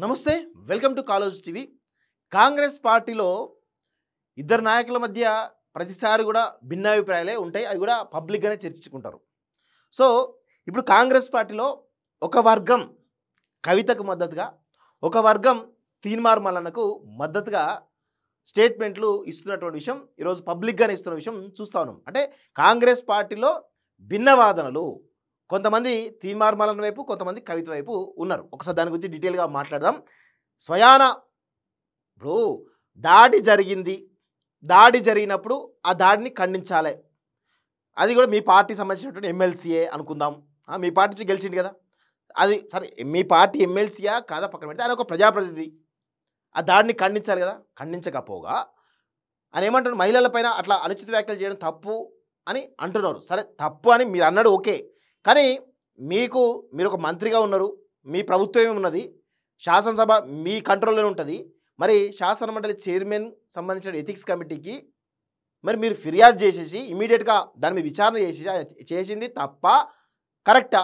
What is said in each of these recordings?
నమస్తే welcome to college TV. Congress పార్టీలో ఇద్దరు నాయకుల మధ్య ప్రతిసారి కూడా భిన్నాభిప్రాయాలే ఉంటాయి. అవి కూడా పబ్లిక్గానే చర్చించుకుంటారు. సో ఇప్పుడు కాంగ్రెస్ పార్టీలో ఒక వర్గం కవితకు మద్దతుగా, ఒక వర్గం తీన్మార్ మల్లన్నకు మద్దతుగా స్టేట్మెంట్లు ఇస్తున్నటువంటి విషయం ఈరోజు పబ్లిక్గానే ఇస్తున్న విషయం చూస్తా ఉన్నాం. అంటే కాంగ్రెస్ పార్టీలో భిన్నవాదనలు, కొంతమంది తీన్మార్ మల్లన్న వైపు, కొంతమంది కవిత వైపు ఉన్నారు. ఒకసారి దాని గురించి డీటెయిల్గా మాట్లాడదాం. స్వయాన ఇప్పుడు దాడి జరిగింది, దాడి జరిగినప్పుడు ఆ దాడిని ఖండించాలి. అది కూడా మీ పార్టీ సంబంధించినటువంటి ఎమ్మెల్సీఏ అనుకుందాం. మీ పార్టీ నుంచి గెలిచింది కదా, అది సరే మీ పార్టీ ఎమ్మెల్సీయా కాదా పక్కన పెడితే ఆయన ఒక ప్రజాప్రతినిధి, ఆ దాడిని ఖండించాలి కదా. ఖండించకపోగా ఆయన ఏమంటారు, మహిళలపైన అట్లా అనుచిత వ్యాఖ్యలు చేయడం తప్పు అని అంటున్నారు. సరే తప్పు అని మీరు అన్నాడు, ఓకే. కానీ మీరు ఒక మంత్రిగా ఉన్నారు, మీ ప్రభుత్వమే ఉన్నది, శాసనసభ మీ కంట్రోల్లోనే ఉంటుంది. మరి శాసనమండలి చైర్మన్ సంబంధించిన ఎథిక్స్ కమిటీకి మరి మీరు ఫిర్యాదు చేసేసి ఇమీడియట్గా దాని మీద విచారణ చేసింది తప్ప కరెక్టా?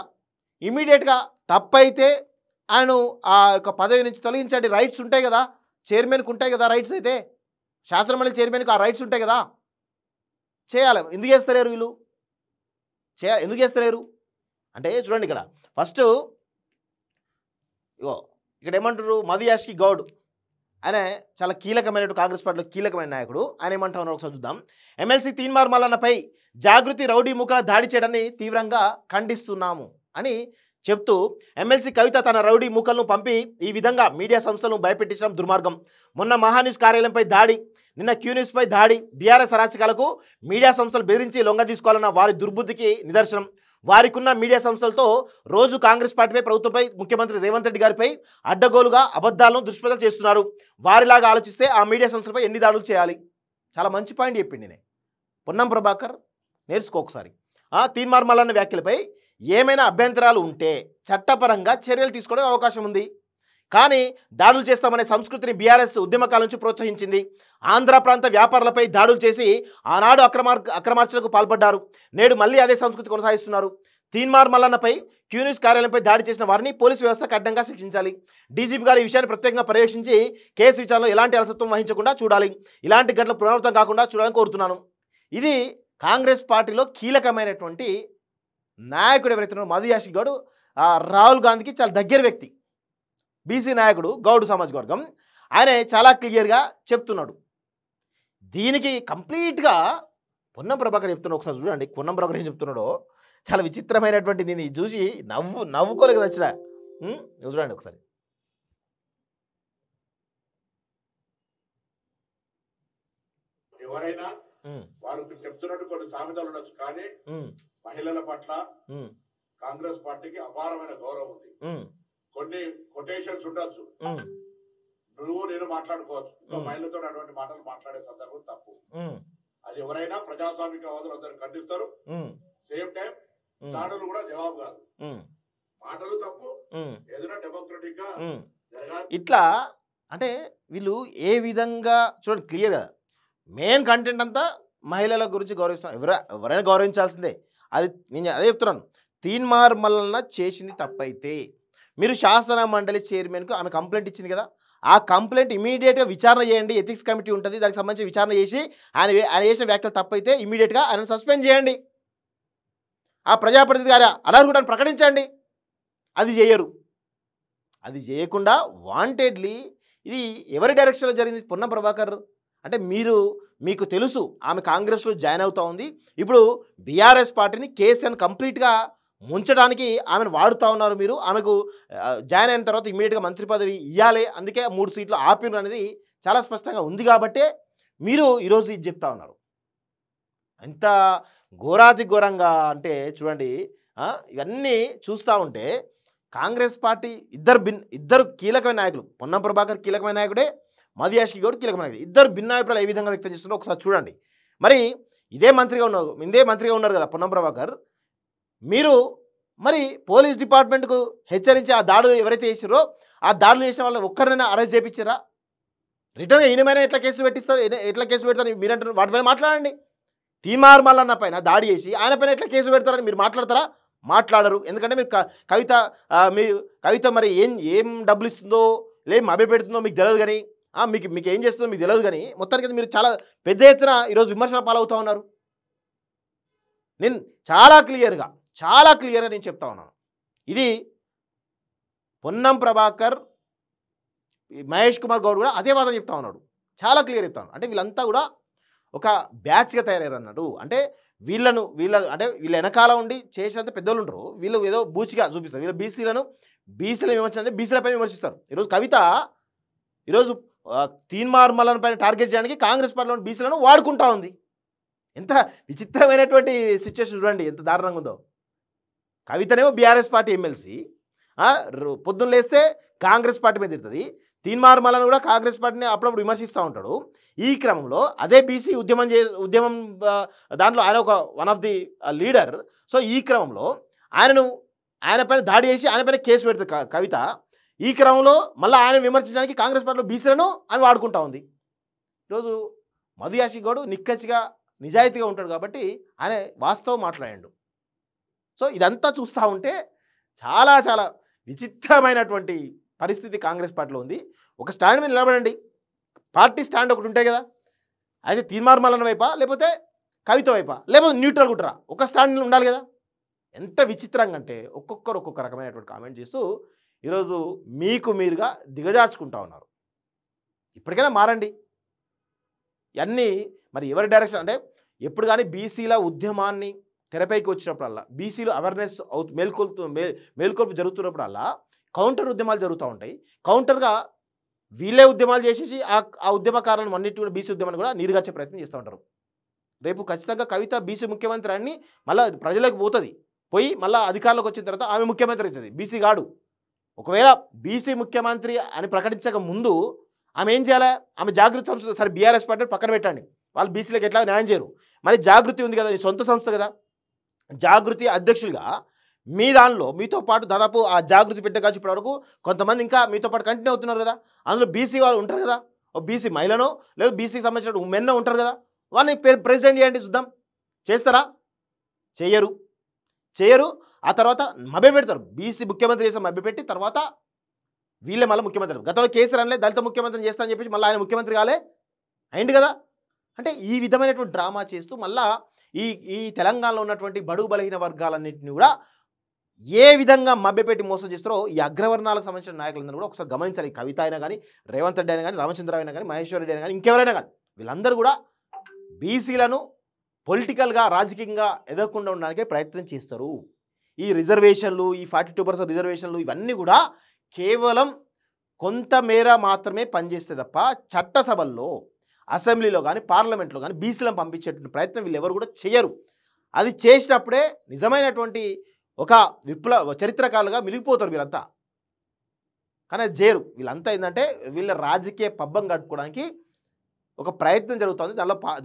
ఇమీడియట్గా తప్పైతే ఆయనను ఆ యొక్క పదవి నుంచి తొలగించే రైట్స్ ఉంటాయి కదా, చైర్మన్కి ఉంటాయి కదా రైట్స్. అయితే శాసనమండలి చైర్మన్కి ఆ రైట్స్ ఉంటాయి కదా, చేయాలి. ఎందుకు చేస్తలేరు వీళ్ళు? ఎందుకు చేస్తలేరు అంటే చూడండి, ఇక్కడ ఫస్ట్ ఇక్కడ ఏమంటారు, మధుయాష్కి గౌడ్ ఆయన చాలా కీలకమైన కాంగ్రెస్ పార్టీలో కీలకమైన నాయకుడు. ఆయన ఏమంటా ఉన్నారు ఒకసారి చూద్దాం. ఎమ్మెల్సీ తీన్మార్ మల్లన్నపై జాగృతి రౌడీ మూకల దాడి చేయడాన్ని తీవ్రంగా ఖండిస్తున్నాము అని చెప్తూ, ఎమ్మెల్సీ కవిత తన రౌడీ మూకలను పంపి ఈ విధంగా మీడియా సంస్థలను భయపెట్టించడం దుర్మార్గం. మొన్న మహాన్యూస్ కార్యాలయంపై దాడి, నిన్న క్యూన్యూస్పై దాడి బీఆర్ఎస్ అరాచకాలకు మీడియా సంస్థలు బెదిరించి లొంగ తీసుకోవాలన్న వారి దుర్బుద్ధికి నిదర్శనం. వారికున్న మీడియా సంస్థలతో రోజు కాంగ్రెస్ పార్టీపై, ప్రభుత్వంపై, ముఖ్యమంత్రి రేవంత్ రెడ్డి గారిపై అడ్డగోలుగా అబద్ధాలను దుష్ప్రచారం చేస్తున్నారు. వారిలాగా ఆలోచిస్తే ఆ మీడియా సంస్థలపై ఎన్ని దాడులు చేయాలి? చాలా మంచి పాయింట్ చెప్పింది నేను. పొన్నం ప్రభాకర్ నేర్చుకో ఒకసారి. తీన్మార్ మల్లన్న వ్యాఖ్యలపై ఏమైనా అభ్యంతరాలు ఉంటే చట్టపరంగా చర్యలు తీసుకోవడం అవకాశం ఉంది. కానీ దాడులు చేస్తామనే సంస్కృతిని బీఆర్ఎస్ ఉద్యమకాల నుంచి ప్రోత్సహించింది. ఆంధ్ర ప్రాంత వ్యాపారులపై దాడులు చేసి ఆనాడు అక్రమార్చనకు పాల్పడ్డారు. నేడు మళ్ళీ అదే సంస్కృతి కొనసాగిస్తున్నారు. తీన్మార్ మల్లన్నపై క్యూన్యూస్ కార్యాలయంపై దాడి చేసిన వారిని పోలీసు వ్యవస్థ కఠినంగా శిక్షించాలి. డీజీపీ గారు ఈ విషయాన్ని ప్రత్యేకంగా పర్యవేక్షించి కేసు విచారణలో ఎలాంటి అలసత్వం వహించకుండా చూడాలి. ఇలాంటి ఘటనలు పునరావృతం కాకుండా చూడాలని కోరుతున్నాను. ఇది కాంగ్రెస్ పార్టీలో కీలకమైనటువంటి నాయకుడు ఎవరైతే మధుయాష్కి గౌడ్, రాహుల్ గాంధీకి చాలా దగ్గర వ్యక్తి, బీసీ నాయకుడు, గౌడ్ సమాజ్ వర్గం. ఆయన చాలా క్లియర్గా చెప్తున్నాడు. దీనికి కంప్లీట్గా పొన్నం ప్రభాకర్ చెప్తున్నాడు. ఒకసారి చూడండి పొన్నం ప్రభాకర్ ఏం చెప్తున్నాడో, చాలా విచిత్రమైనటువంటి, నేను చూసి నవ్వుకోలేదు వచ్చిన. చూడండి ఒకసారి. ఎవరైనా వారికి చెప్తున్నట్టు కొన్ని సామెతలు ఉండొచ్చు, కానీ మహిళల పట్ల కాంగ్రెస్ పార్టీకి అపారమైన గౌరవం ఉంది. కొన్ని కొటేషన్స్ ఉండొచ్చు, నువ్వు నేను మాట్లాడుకోవచ్చు, ఇంకో మహిళతో అటువంటి మాటలు మాట్లాడే సందర్భం తప్పు. అది ఎవరైనా ప్రజాస్వామికవాదులు అందరూ ఖండిస్తారు. సేమ్ టైం దాడులు కూడా జవాబు కాదు, మాటలు తప్పు, ఏదైనా డెమోక్రటిక్ గా జరగాలి. ఇట్లా అంటే వీళ్ళు ఏ విధంగా చూడండి క్లియర్గా, మెయిన్ కంటెంట్ అంతా మహిళల గురించి గౌరవిస్తున్నారు. ఎవరైనా గౌరవించాల్సిందే. అది నేను అదే చెప్తున్నాను. తీన్మార్ మల్లన్న చేసింది తప్పైతే మీరు శాసన మండలి చైర్మన్కు ఆమె కంప్లైంట్ ఇచ్చింది కదా, ఆ కంప్లైంట్ ఇమీడియట్గా విచారణ చేయండి. ఎథిక్స్ కమిటీ ఉంటుంది, దానికి సంబంధించి విచారణ చేసి ఆయన చేసిన వ్యాఖ్యలు తప్పైతే ఇమీడియట్గా ఆయన సస్పెండ్ చేయండి. ఆ ప్రజాప్రతినిధి గారు అనర్హుడని ప్రకటించండి. అది చేయరు. అది చేయకుండా వాంటెడ్లీ ఇది ఎవరి డైరెక్షన్లో జరిగింది? పొన్నం ప్రభాకర్ అంటే మీకు తెలుసు ఆమె కాంగ్రెస్లో జాయిన్ అవుతూ ఉంది. ఇప్పుడు బీఆర్ఎస్ పార్టీని కేసీఆర్ కంప్లీట్గా ముంచడానికి ఆమెను వాడుతూ ఉన్నారు. మీరు ఆమెకు జాయిన్ అయిన తర్వాత ఇమీడియట్గా మంత్రి పదవి ఇవ్వాలి, అందుకే 3 సీట్లు ఆపిరు అనేది చాలా స్పష్టంగా ఉంది. కాబట్టే మీరు ఈరోజు ఇది చెప్తా ఉన్నారు. ఎంత ఘోరాతి ఘోరంగా అంటే చూడండి, ఇవన్నీ చూస్తూ ఉంటే కాంగ్రెస్ పార్టీ ఇద్దరు కీలకమైన నాయకులు, పొన్నం ప్రభాకర్ కీలకమైన నాయకుడే, మధుయాష్కి గౌడ్ కీలకమైన నాయకుడు, ఇద్దరు భిన్నాభిప్రాయాలు ఏ విధంగా వ్యక్తం చేస్తున్నారో ఒకసారి చూడండి. మరి ఇదే మంత్రిగా ఉన్నారు కదా పొన్నం ప్రభాకర్, మీరు మరి పోలీస్ డిపార్ట్మెంట్కు హెచ్చరించి ఆ దాడులు ఎవరైతే చేసారో ఆ దాడులు చేసిన వాళ్ళు ఒక్కరినైనా అరెస్ట్ చేయించారా? రిటర్న్గా ఈయనమైనా ఎట్లా కేసు పెడతారు మీరంటారు? వాటిపైన మాట్లాడండి. తీన్మార్ మల్లన్న పైన దాడి చేసి ఆయన పైన ఎట్లా కేసు పెడతారని మీరు మాట్లాడతారా? మాట్లాడరు. ఎందుకంటే మీరు కవిత మరి ఏం డబ్బులు ఇస్తుందో లేదు మభ్యపెడుతుందో మీకు తెలియదు కానీ మీకు ఏం చేస్తుందో మీకు తెలియదు కానీ మొత్తానికి మీరు చాలా పెద్ద ఎత్తున ఈరోజు విమర్శల పాలవుతూ ఉన్నారు. నేను చాలా క్లియర్గా నేను చెప్తా ఉన్నాను. ఇది పొన్నం ప్రభాకర్, మహేష్ కుమార్ గౌడ్ కూడా అదే వాదన చెప్తా ఉన్నాడు. చాలా క్లియర్ చెప్తాను. అంటే వీళ్ళంతా కూడా ఒక బ్యాచ్గా తయారయ్యారు అన్నాడు. అంటే వీళ్ళ వెనకాల ఉండి చేసినంత పెద్దోళ్ళు ఉంటారు, వీళ్ళు ఏదో బూచిగా చూపిస్తారు. వీళ్ళు బీసీల విమర్శించంటే బీసీలపైన విమర్శిస్తారు. ఈరోజు కవిత ఈరోజు తీన్మార్ మల్లన్న పైన టార్గెట్ చేయడానికి కాంగ్రెస్ పార్టీలోని బీసీలను వాడుకుంటా ఉంది. ఎంత విచిత్రమైనటువంటి సిచ్యువేషన్ చూడండి, ఎంత దారుణంగా ఉందో. కవితనేమో బీఆర్ఎస్ పార్టీ ఎమ్మెల్సీ, పొద్దున్న లేస్తే కాంగ్రెస్ పార్టీ మీద తిడుతుంది. తీన్మార్ మల్లన్న కూడా కాంగ్రెస్ పార్టీని అప్పుడప్పుడు విమర్శిస్తూ ఉంటాడు. ఈ క్రమంలో అదే బీసీ ఉద్యమం దాంట్లో ఆయన ఒక one of the leader. So ఈ క్రమంలో ఆయన పైన దాడి చేసి ఆయన పైన కేసు పెడుతుంది కవిత. ఈ క్రమంలో మళ్ళీ ఆయన విమర్శించడానికి కాంగ్రెస్ పార్టీలో బీసీలను ఆమె వాడుకుంటా ఉంది. ఈరోజు మధు యాషిక్ గౌడ్ నిక్కచ్చిగా నిజాయితీగా ఉంటాడు కాబట్టి ఆయన వాస్తవం మాట్లాడాడు. సో ఇదంతా చూస్తూ ఉంటే చాలా చాలా విచిత్రమైనటువంటి పరిస్థితి కాంగ్రెస్ పార్టీలో ఉంది. ఒక స్టాండ్ మీద నిలబడండి, పార్టీ స్టాండ్ ఒకటి ఉంటాయి కదా, అయితే తీన్మార్ మల్లన్న వైపా లేకపోతే కవిత వైపా లేకపోతే న్యూట్రల్ ఉంటారా, ఒక స్టాండ్ ఉండాలి కదా. ఎంత విచిత్రంగా అంటే ఒక్కొక్కరు ఒక్కొక్క రకమైనటువంటి కామెంట్ చేస్తూ ఈరోజు మీరుగా దిగజార్చుకుంటా ఉన్నారు. ఇప్పటికైనా మారండి. ఇవన్నీ మరి ఎవరి డైరెక్షన్ అంటే ఎప్పుడు కానీ బీసీల ఉద్యమాన్ని తెరపైకి వచ్చినప్పుడల్లా, బీసీలు అవేర్నెస్ మేల్కొల్పు జరుగుతున్నప్పుడల్లా కౌంటర్ ఉద్యమాలు జరుగుతూ ఉంటాయి. కౌంటర్గా వీళ్ళే ఉద్యమాలు చేసేసి ఆ ఉద్యమకారులను అన్నిటి కూడా బీసీ ఉద్యమాన్ని కూడా నీరుగార్చే ప్రయత్నం చేస్తూ ఉంటారు. రేపు ఖచ్చితంగా కవిత బీసీ ముఖ్యమంత్రి అని మళ్ళీ ప్రజలకు పోతుంది, పోయి మళ్ళీ అధికారంలోకి వచ్చిన తర్వాత ఆమె ముఖ్యమంత్రి అవుతుంది, బీసీ గాడు. ఒకవేళ బీసీ ముఖ్యమంత్రి అని ప్రకటించక ముందు ఆమె ఏం చేయాలి, ఆమె జాగృతి సంస్థ, సరే బీఆర్ఎస్ పార్టీ పక్కన పెట్టండి, వాళ్ళు బీసీలకు ఎట్లా న్యాయం చేయరు, మరి జాగృతి ఉంది కదా, సొంత సంస్థ కదా, జాగృతి అధ్యక్షులుగా మీ దానిలో మీతో పాటు దాదాపు ఆ జాగృతి పెట్టగాచి ఇప్పటి వరకు కొంతమంది ఇంకా మీతో పాటు కంటిన్యూ అవుతున్నారు కదా, అందులో బీసీ వాళ్ళు ఉంటారు కదా, ఓ బీసీ మహిళనో లేదా బీసీకి సంబంధించిన ఉమెన్నో ఉంటారు కదా, వాళ్ళని ప్రెసిడెంట్ చేయండి చూద్దాం. చేస్తారా? చేయరు. ఆ తర్వాత మభ్య పెడతారు, బీసీ ముఖ్యమంత్రి చేస్తే మభ్య పెట్టి తర్వాత వీళ్ళే మళ్ళీ ముఖ్యమంత్రి. గతంలో కేసీఆర్ అనలే దళిత ముఖ్యమంత్రిని చేస్తా అని చెప్పేసి మళ్ళీ ఆయన ముఖ్యమంత్రి కాలే అయింది కదా. అంటే ఈ విధమైనటువంటి డ్రామా చేస్తూ మళ్ళా ఈ తెలంగాణలో ఉన్నటువంటి బడుగు బలహీన వర్గాలన్నింటినీ కూడా ఏ విధంగా మభ్యపెట్టి మోసం చేస్తారో ఈ అగ్రవర్ణాలకు సంబంధించిన నాయకులందరూ కూడా ఒకసారి గమనించాలి. కవిత అయినా కానీ, రేవంత్ రెడ్డి అయినా కానీ, రామచంద్రరావు అయినా కానీ, మహేశ్వర్ రెడ్డి అయినా కానీ, ఇంకెవరైనా కానీ వీళ్ళందరూ కూడా బీసీలను పొలిటికల్గా రాజకీయంగా ఎదగకుండా ఉండడానికే ప్రయత్నం చేస్తారు. ఈ రిజర్వేషన్లు, ఈ 42% రిజర్వేషన్లు ఇవన్నీ కూడా కేవలం కొంతమేర మాత్రమే పనిచేస్తే తప్ప చట్టసభల్లో, అసెంబ్లీలో కానీ, పార్లమెంట్లో కానీ బీసీలను పంపించేటువంటి ప్రయత్నం వీళ్ళు ఎవరు కూడా చేయరు. అది చేసినప్పుడే నిజమైనటువంటి ఒక చరిత్రకారులుగా మిగిలిపోతారు వీళ్ళంతా. కానీ అది చేయరు. వీళ్ళంతా ఏంటంటే వీళ్ళ రాజకీయ పబ్బం గడుపుకోవడానికి ఒక ప్రయత్నం జరుగుతుంది.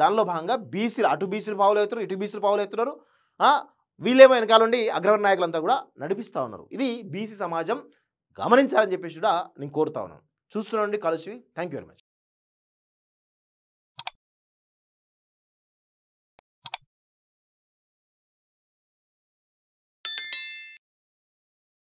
దానిలో భాగంగా బీసీలు, అటు బీసీలు పావులు అవుతున్నారు, ఇటు బీసీలు పావులు అవుతున్నారు. వీళ్ళేమో వెనకాల నుండి అగ్రవర్ణ నాయకులంతా కూడా నడిపిస్తూ ఉన్నారు. ఇది బీసీ సమాజం గమనించాలని చెప్పేసి కూడా నేను కోరుతా ఉన్నాను. చూస్తున్నాండి కాలుష్వి. Thank you very much.